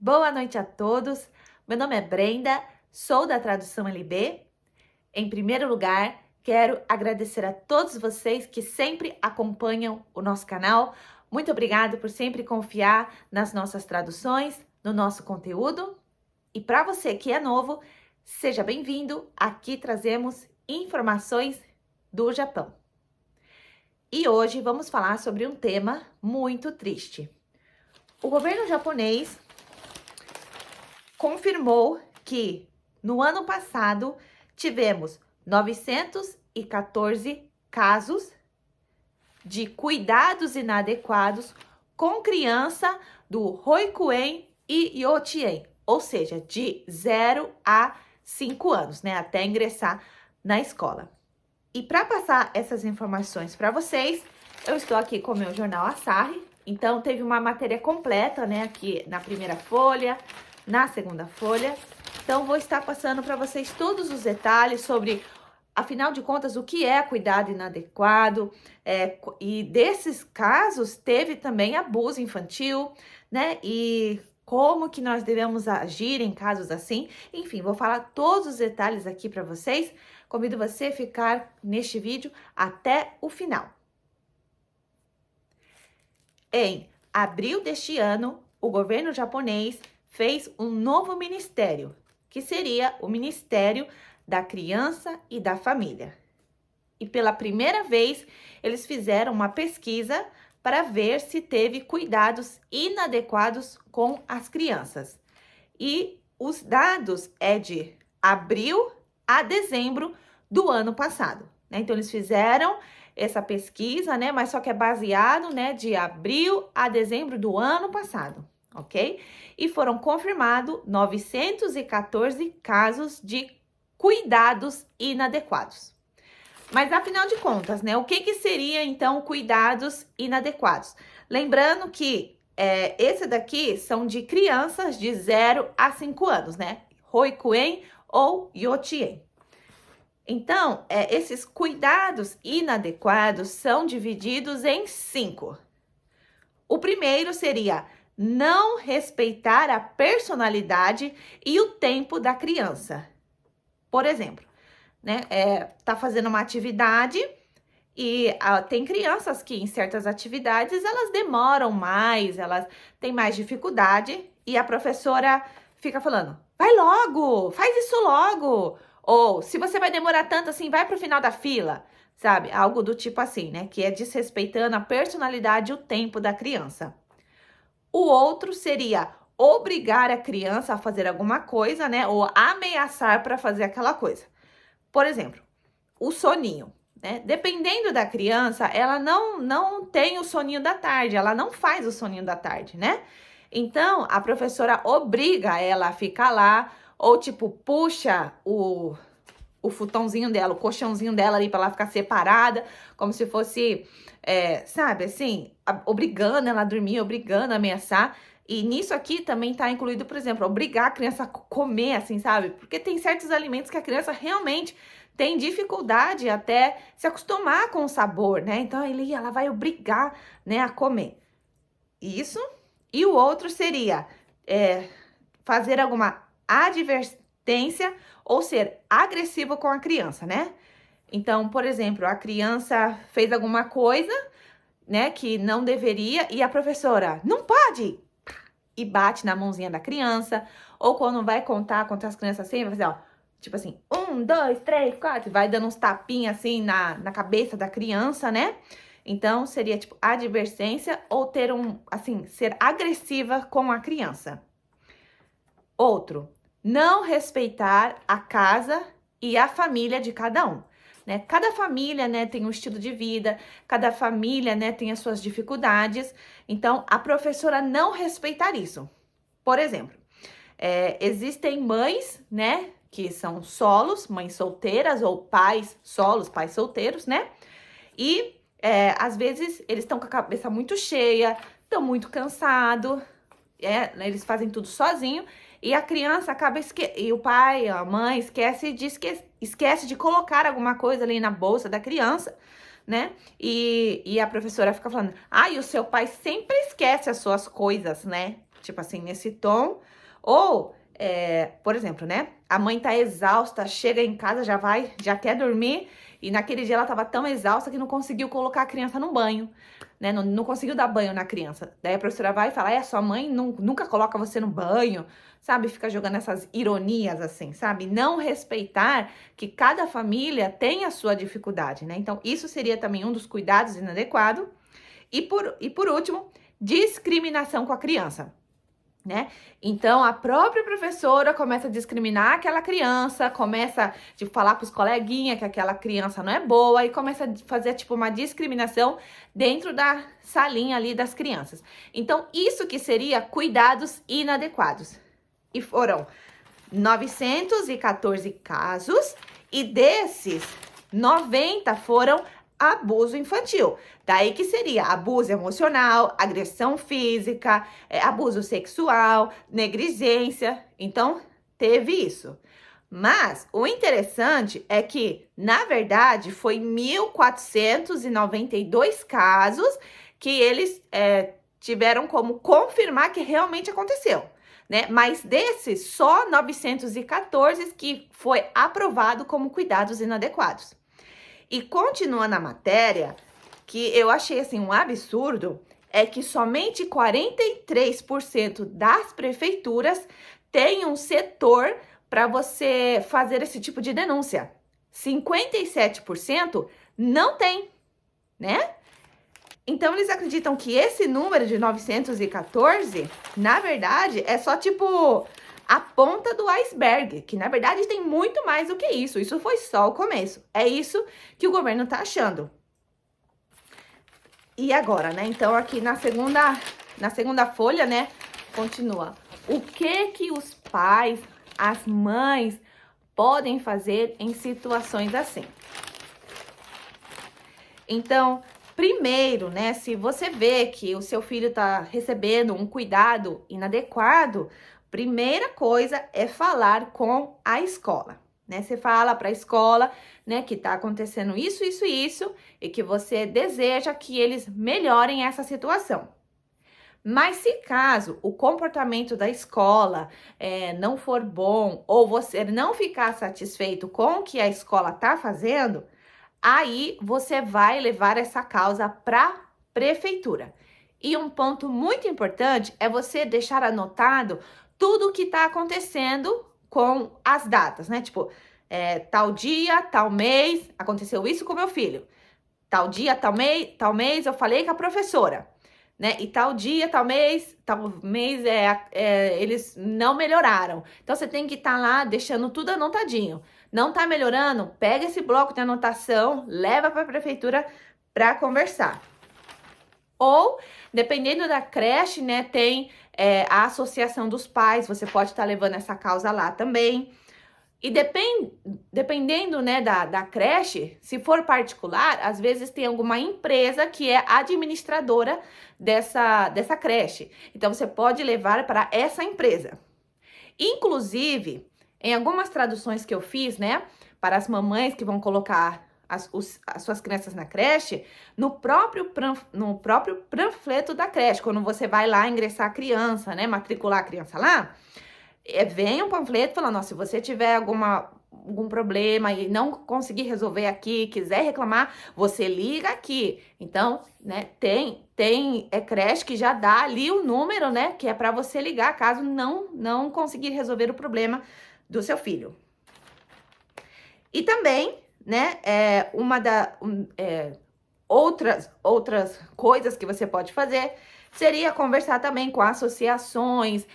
Boa noite a todos. Meu nome é Brenda, sou da Tradução LB. Em primeiro lugar, quero agradecer a todos vocês que sempre acompanham o nosso canal. Muito obrigado por sempre confiar nas nossas traduções, no nosso conteúdo. E para você que é novo, seja bem-vindo. Aqui trazemos informações do Japão. E hoje vamos falar sobre um tema muito triste. O governo japonês confirmou que no ano passado tivemos 914 casos de cuidados inadequados com criança do Hoikuen e Yochien, ou seja, de 0 a 5 anos, né, até ingressar na escola. E para passar essas informações para vocês, eu estou aqui com o meu jornal Asahi. Então, teve uma matéria completa, né, aqui na primeira folha, na segunda folha. Então, vou estar passando para vocês todos os detalhes sobre, afinal de contas, o que é cuidado inadequado. E desses casos, teve também abuso infantil, né, e como que nós devemos agir em casos assim. Enfim, vou falar todos os detalhes aqui para vocês. Convido você a ficar neste vídeo até o final. Em abril deste ano, o governo japonês fez um novo ministério, que seria o Ministério da Criança e da Família. E pela primeira vez, eles fizeram uma pesquisa para ver se teve cuidados inadequados com as crianças. E os dados é de abril a dezembro do ano passado, né? Então, eles fizeram essa pesquisa, né? Mas só que é baseado, né, de abril a dezembro do ano passado, ok? E foram confirmados 914 casos de cuidados inadequados. Mas, afinal de contas, né, o que seria, então, cuidados inadequados? Lembrando que esse daqui são de crianças de 0 a 5 anos, né? Hoikuen ou Yochien. Então, esses cuidados inadequados são divididos em 5. O primeiro seria não respeitar a personalidade e o tempo da criança. Por exemplo, né, tá fazendo uma atividade e tem crianças que em certas atividades elas demoram mais, elas têm mais dificuldade e a professora fica falando, vai logo, faz isso logo. Ou, se você vai demorar tanto assim, vai pro final da fila, sabe? Algo do tipo assim, né? Que é desrespeitando a personalidade e o tempo da criança. O outro seria obrigar a criança a fazer alguma coisa, né? Ou ameaçar para fazer aquela coisa. Por exemplo, o soninho, né? Dependendo da criança, ela não tem o soninho da tarde, ela não faz o soninho da tarde, né? Então, a professora obriga ela a ficar lá, ou tipo, puxa o futãozinho dela, o colchãozinho dela ali para ela ficar separada, como se fosse, sabe, assim, obrigando ela a dormir, obrigando a ameaçar. E nisso aqui também tá incluído, por exemplo, obrigar a criança a comer, assim, sabe? Porque tem certos alimentos que a criança realmente tem dificuldade até se acostumar com o sabor, né? Então, ela vai obrigar, né, a comer. Isso. E o outro seria fazer alguma advertência ou ser agressivo com a criança, né? Então, por exemplo, a criança fez alguma coisa, né, que não deveria e a professora, não pode! E bate na mãozinha da criança. Ou quando vai contar as crianças assim, vai fazer, ó, tipo assim, 1, 2, 3, 4, vai dando uns tapinhos assim na cabeça da criança, né? Então, seria tipo advertência ou ter ser agressiva com a criança. Outro, não respeitar a casa e a família de cada um, né? Cada família, né, tem um estilo de vida, cada família, né, tem as suas dificuldades. Então, a professora não respeitar isso. Por exemplo, existem mães, né, que são solos, mães solteiras ou pais solos, pais solteiros, né? E às vezes eles estão com a cabeça muito cheia, estão muito cansados, eles fazem tudo sozinho e a criança acaba e o pai, a mãe esquece de colocar alguma coisa ali na bolsa da criança, né? E a professora fica falando, e o seu pai sempre esquece as suas coisas, né? tipo assim, nesse tom. Ou, por exemplo, né? A mãe tá exausta, chega em casa, já quer dormir, e naquele dia ela tava tão exausta que não conseguiu colocar a criança no banho, né? Não conseguiu dar banho na criança. Daí a professora vai e fala, sua mãe nunca coloca você no banho, sabe? Fica jogando essas ironias assim, sabe? Não respeitar que cada família tem a sua dificuldade, né? Então, isso seria também um dos cuidados inadequados. E por último, discriminação com a criança, né? Então, a própria professora começa a discriminar aquela criança, começa a falar para os coleguinhas que aquela criança não é boa e começa a fazer, tipo, uma discriminação dentro da salinha ali das crianças. Então, isso que seria cuidados inadequados. E foram 914 casos, e desses, 90 foram abuso infantil. Daí que seria abuso emocional, agressão física, abuso sexual, negligência. Então, teve isso. Mas o interessante é que, na verdade, foi 1.492 casos que eles tiveram como confirmar que realmente aconteceu, né? Mas desses, só 914 que foi aprovado como cuidados inadequados. E continuando a matéria, que eu achei assim um absurdo, é que somente 43% das prefeituras têm um setor para você fazer esse tipo de denúncia. 57% não tem, né? Então, eles acreditam que esse número de 914, na verdade, é só tipo a ponta do iceberg, que na verdade tem muito mais do que isso. Isso foi só o começo. É isso que o governo tá achando. E agora, né? Então, aqui na segunda folha, né, continua. O que os pais, as mães podem fazer em situações assim? Então, primeiro, né, se você vê que o seu filho está recebendo um cuidado inadequado, primeira coisa é falar com a escola, né? Você fala para a escola, né, que tá acontecendo isso, isso, isso, e que você deseja que eles melhorem essa situação. Mas se caso o comportamento da escola não for bom, ou você não ficar satisfeito com o que a escola tá fazendo, aí você vai levar essa causa para a prefeitura. E um ponto muito importante é você deixar anotado tudo o que está acontecendo com as datas, né? Tipo, tal dia, tal mês, aconteceu isso com meu filho. Tal dia, tal mês, eu falei com a professora, né? E tal dia, tal mês, eles não melhoraram. Então, você tem que estar lá deixando tudo anotadinho. Não tá melhorando? Pega esse bloco de anotação, leva para a prefeitura para conversar. Ou, dependendo da creche, né, tem a associação dos pais, você pode estar levando essa causa lá também. E dependendo, né, da creche, se for particular, às vezes tem alguma empresa que é administradora dessa creche. Então, você pode levar para essa empresa. Inclusive, em algumas traduções que eu fiz, né, para as mamães que vão colocar as suas crianças na creche, no próprio panfleto da creche, quando você vai lá ingressar a criança, né, matricular a criança lá, vem um panfleto falando, ó, se você tiver algum problema e não conseguir resolver aqui, quiser reclamar, você liga aqui. Então, né, tem creche que já dá ali o número, né, que é para você ligar caso não conseguir resolver o problema do seu filho. E também, né, outras coisas que você pode fazer seria conversar também com associações,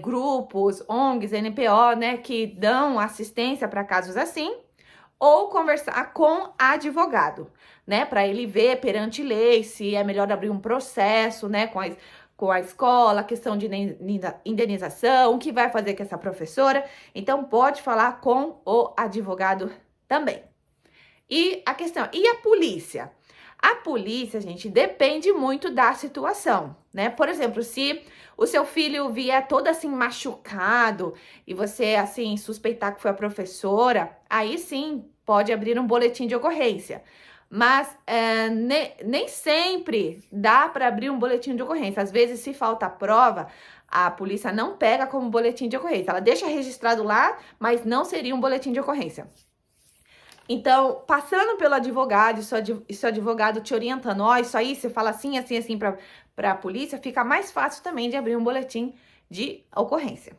grupos, ONGs, NPO, né, que dão assistência para casos assim, ou conversar com advogado, né, para ele ver perante lei se é melhor abrir um processo, né, com a escola, questão de indenização, o que vai fazer com essa professora. Então, pode falar com o advogado também. E a questão, e a polícia? A polícia, gente, depende muito da situação, né? Por exemplo, se o seu filho vier todo assim machucado e você, assim, suspeitar que foi a professora, aí sim pode abrir um boletim de ocorrência. Mas nem sempre dá para abrir um boletim de ocorrência. Às vezes, se falta prova, A polícia não pega como boletim de ocorrência. Ela deixa registrado lá, mas não seria um boletim de ocorrência. Então, passando pelo advogado, e seu advogado te orientando, ó, isso aí, você fala assim, assim, assim para a polícia, fica mais fácil também de abrir um boletim de ocorrência.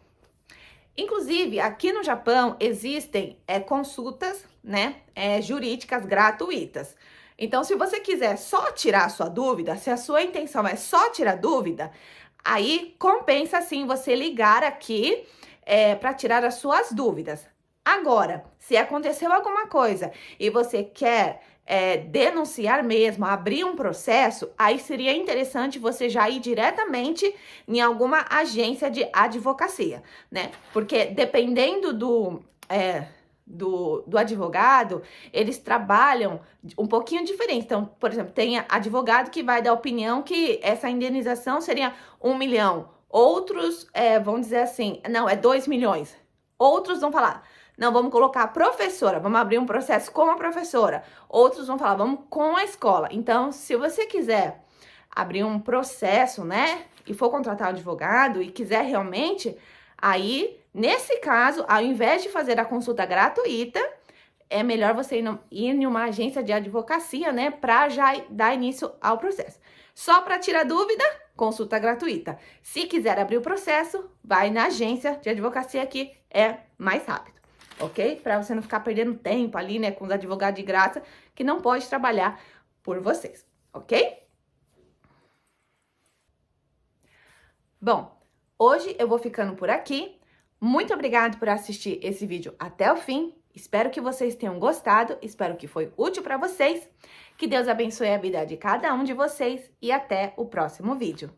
Inclusive, aqui no Japão existem consultas, né, jurídicas gratuitas. Então, se você quiser só tirar a sua dúvida, se a sua intenção é só tirar dúvida, aí compensa sim você ligar aqui para tirar as suas dúvidas. Agora, se aconteceu alguma coisa e você quer denunciar mesmo, abrir um processo, aí seria interessante você já ir diretamente em alguma agência de advocacia, né? Porque dependendo do advogado, eles trabalham um pouquinho diferente. Então, por exemplo, tem advogado que vai dar opinião que essa indenização seria 1 milhão. Outros vão dizer assim, não, é 2 milhões. Outros vão falar, não, vamos colocar a professora, vamos abrir um processo com a professora. Outros vão falar, vamos com a escola. Então, se você quiser abrir um processo, né, e for contratar um advogado e quiser realmente, aí, nesse caso, ao invés de fazer a consulta gratuita, é melhor você ir em uma agência de advocacia, né, para já dar início ao processo. Só para tirar dúvida, consulta gratuita. Se quiser abrir o processo, vai na agência de advocacia que é mais rápido, ok? Para você não ficar perdendo tempo ali, né, com os advogados de graça que não pode trabalhar por vocês, ok? Bom, hoje eu vou ficando por aqui. Muito obrigada por assistir esse vídeo até o fim. Espero que vocês tenham gostado, espero que foi útil para vocês. Que Deus abençoe a vida de cada um de vocês e até o próximo vídeo.